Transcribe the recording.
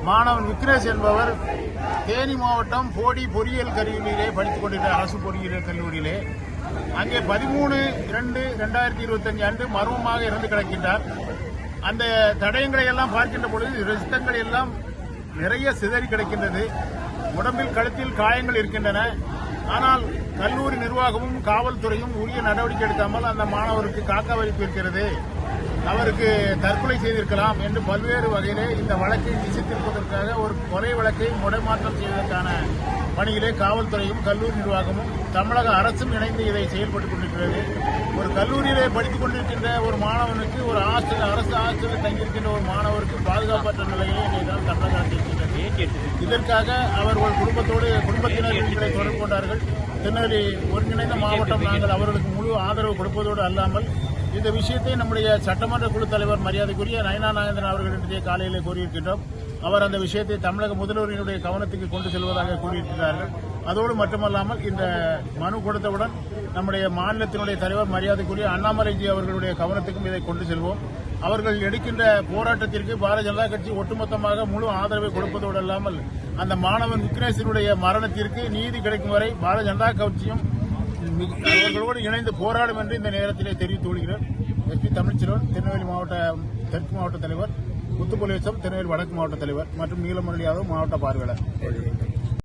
மாணவன் விக்னேஷ் என்பவர் தேனி மாவட்டம் போடி பொறியியல் கல்லூரியிலே படித்துக் கொண்டிருந்த அரசு பொறியியல் கல்லூரியிலே அங்கே 13/2/2025 அன்று மர்மமாக இறந்து கிடக்கின்றார். அந்த தடயங்களை எல்லாம் பார்க்கின்ற பொழுது ரத்தங்கள் எல்லாம் நிறைய சிதறி கிடக்கின்றது. உடம்பில் கழுத்தில் காயங்கள் இருக்கின்றன. ஆனால் கல்லூரி நிர்வாகமும் காவல்துறையும் உரிய நடவடிக்கை எடுக்காமல் அந்த மாணவருக்கு காக்காவரிப்பு இருக்கிறது, அவருக்கு தற்கொலை செய்திருக்கலாம் என்று பல்வேறு வகையிலே இந்த வழக்கை விசித்திருப்பதற்காக ஒரு கொலை வழக்கை முறைமாற்றம் செய்வதற்கான பணியிலே காவல்துறையும் கல்லூரி நிர்வாகமும் தமிழக அரசும் இணைந்து இதை செயல்பட்டுக் கொண்டிருக்கிறது. ஒரு கல்லூரியிலே படித்துக் கொண்டிருக்கின்ற ஒரு மாணவனுக்கு ஒரு அரசு ஹாஸ்டலில் தங்கியிருக்கின்ற ஒரு மாணவருக்கு பாதுகாப்பற்ற நிலையிலே இன்றைதான் தமிழக அரசு இருக்கின்றது. இதற்காக அவர்கள் குடும்பத்தினர் எங்களை தொடர்பு கொண்டார்கள். திருநெல்வேலி ஒருங்கிணைந்த மாவட்டம் நாங்கள் அவர்களுக்கு முழு ஆதரவு கொடுப்பதோடு அல்லாமல் இந்த விஷயத்தை நம்முடைய சட்டமன்ற குழு தலைவர் மரியாதைக்குரிய நயனா நாகேந்திரன் அவர்கள் இன்றைய காலையிலே கூறியிருக்கின்றோம். அவர் அந்த விஷயத்தை தமிழக முதல்வரினுடைய கவனத்துக்கு கொண்டு செல்வதாக கூறியிருக்கிறார்கள். அதோடு மட்டுமல்லாமல் இந்த மனு கொடுத்தவுடன் நம்முடைய மாநிலத்தினுடைய தலைவர் மரியாதைக்குரிய அண்ணாமலைஜி அவர்களுடைய கவனத்துக்கும் இதை கொண்டு செல்வோம். அவர்கள் எடுக்கின்ற போராட்டத்திற்கு பாரதிய ஜனதா கட்சி ஒட்டுமொத்தமாக முழு ஆதரவை கொடுப்பதோடு அல்லாமல் அந்த மாணவன் விக்னேஷனுடைய மரணத்திற்கு நீதி கிடைக்கும் வரை பாரதிய ஜனதா கட்சியும் அவர்களோடு இணைந்து போராடும் என்று இந்த நேரத்திலே தெரிவித்துக் கொள்கிறேன். எஸ்பி தமிழ்ச்செல்வன், திருநெல்வேலி மாவட்ட தெற்கு மாவட்ட தலைவர், முத்துப்பொலிவசம் திருநெல்வேலி வடக்கு மாவட்ட தலைவர் மற்றும் நீலமுரளி யாதவ் மாவட்ட பார்வையாளர்.